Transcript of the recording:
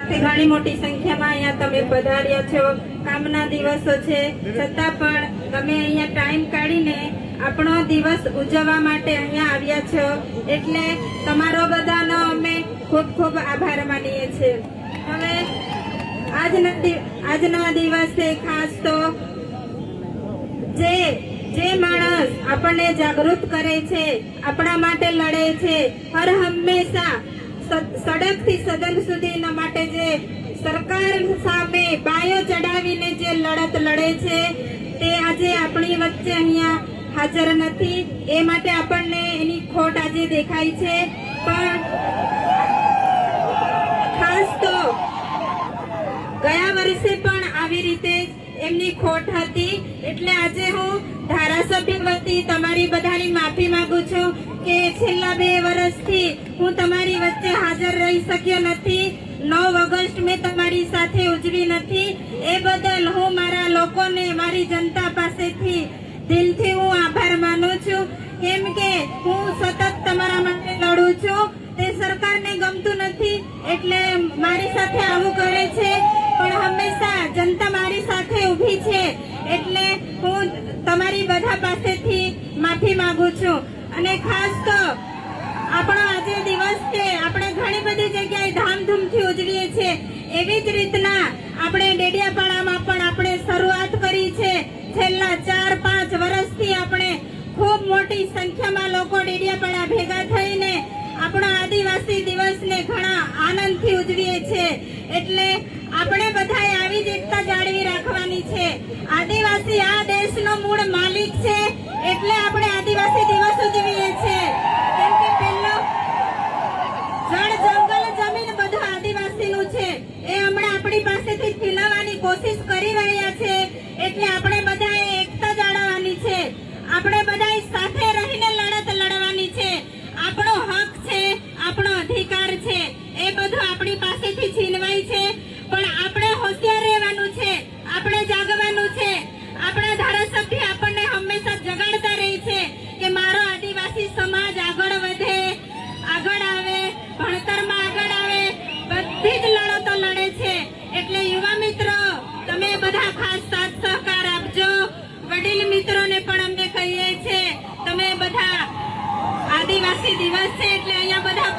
ઘણી મોટી સંખ્યામાં અહીંયા તમે પધાર્યા છો। કામના દિવસો છે છતાં પણ તમે અહીંયા ટાઈમ કાઢીને આપણો દિવસ ઉજવવા માટે અહીંયા આવ્યા છો, એટલે તમારો બધાનો અમે ખૂબ ખૂબ આભાર માનીએ છીએ। હવે આજના દિવસે ખાસ તો જે માણસ આપણને જાગૃત કરે છે, આપણા માટે લડે છે, હર હંમેશા સડકથી સદન સુધીના માટે જે સરકાર સામે બાયો ચડાવીને જે લડત લડે છે તે આજે આપણી વચ્ચે અહીંયા હાજર નથી। એ માટે આપણને એની ખોટ આજે દેખાય છે। પણ ખાસ તો ગયા વર્ષે પણ આવી રીતે એમની ખોટ હતી, એટલે આજે હું ધારાસભ્ય વતી તમારી બધાની માફી માંગુ છું કે છેલ્લા 2 વર્ષથી હું તમારી વચ્ચે હાજર રહી શક્યો નથી। 9 ઓગસ્ટ મેં તમારી સાથે ઉજવી નથી। એ બદલ હું મારા લોકોને, મારી જનતા પાસેથી દિલથી હું આભાર માનું છું, કેમ કે હું સતત તમારા માટે લડું છું। તે સરકારને ગમતું નથી એટલે મારી સાથે આવું કરે છે, પણ હંમેશા જનતા મારી સાથે ઊભી છે, એટલે હું તમારી બધા પાસેથી માફી માંગુ છું। અને ખાસ તો આપણો આજે દિવસ છે, આપણે ઘણી બધી જગ્યાએ ધામધૂમથી ઉજવીએ છીએ, એવી જ રીતના આપણે ડેડિયાપાડામાં પણ આપણે શરૂઆત કરી છે। છેલ્લા 4-5 વર્ષથી આપણે ખૂબ મોટી સંખ્યામાં લોકો ડેડિયાપાડા ભેગા થઈને આપણો આદિવાસી દિવસને ઘણા આનંદથી ઉજવીએ છીએ, એટલે આપણે બધાએ આવી જ એકતા જાળવી રાખવાની છે। આદિવાસી આ દેશનો મૂળ માલિક છે, એટલે આપણે આદિવાસી દિવસ ઉજવીએ છીએ, કેમ કે પેલો જળ જંગલ જમીન બધું આદિવાસીનું છે, એ હમણાં આપણી પાસેથી છીનવવાની કોશિશ કરી રહ્યા છે, એટલે આપણે બધાએ એકતા જાળવવાની છે। આપણે બધાએ સાથે રહીને લડત લડવાની છે। આપણો હક છે, આપણો અધિકાર છે, એ બધું આપણી પાસેથી છીનવાય છે, પણ આપણે હોશિયાર રહેવાનું છે, આપણે જાગવાનું છે। આપણા ધારાસભ્ય આપણને હંમેશા જગાડતા રહે છે કે મારો આદિવાસી સમાજ આગળ વધે, આગળ આવે, ભણતરમાં આગળ આવે, બધી જ લડતો લડે છે। એટલે યુવા મિત્રો, તમે બધા ખાસ સાથ સહકાર આપજો। વડીલ મિત્રોને પણ અમને કહીએ છીએ, તમે બધા આદિવાસી દિવસ છે એટલે અહીંયા બધા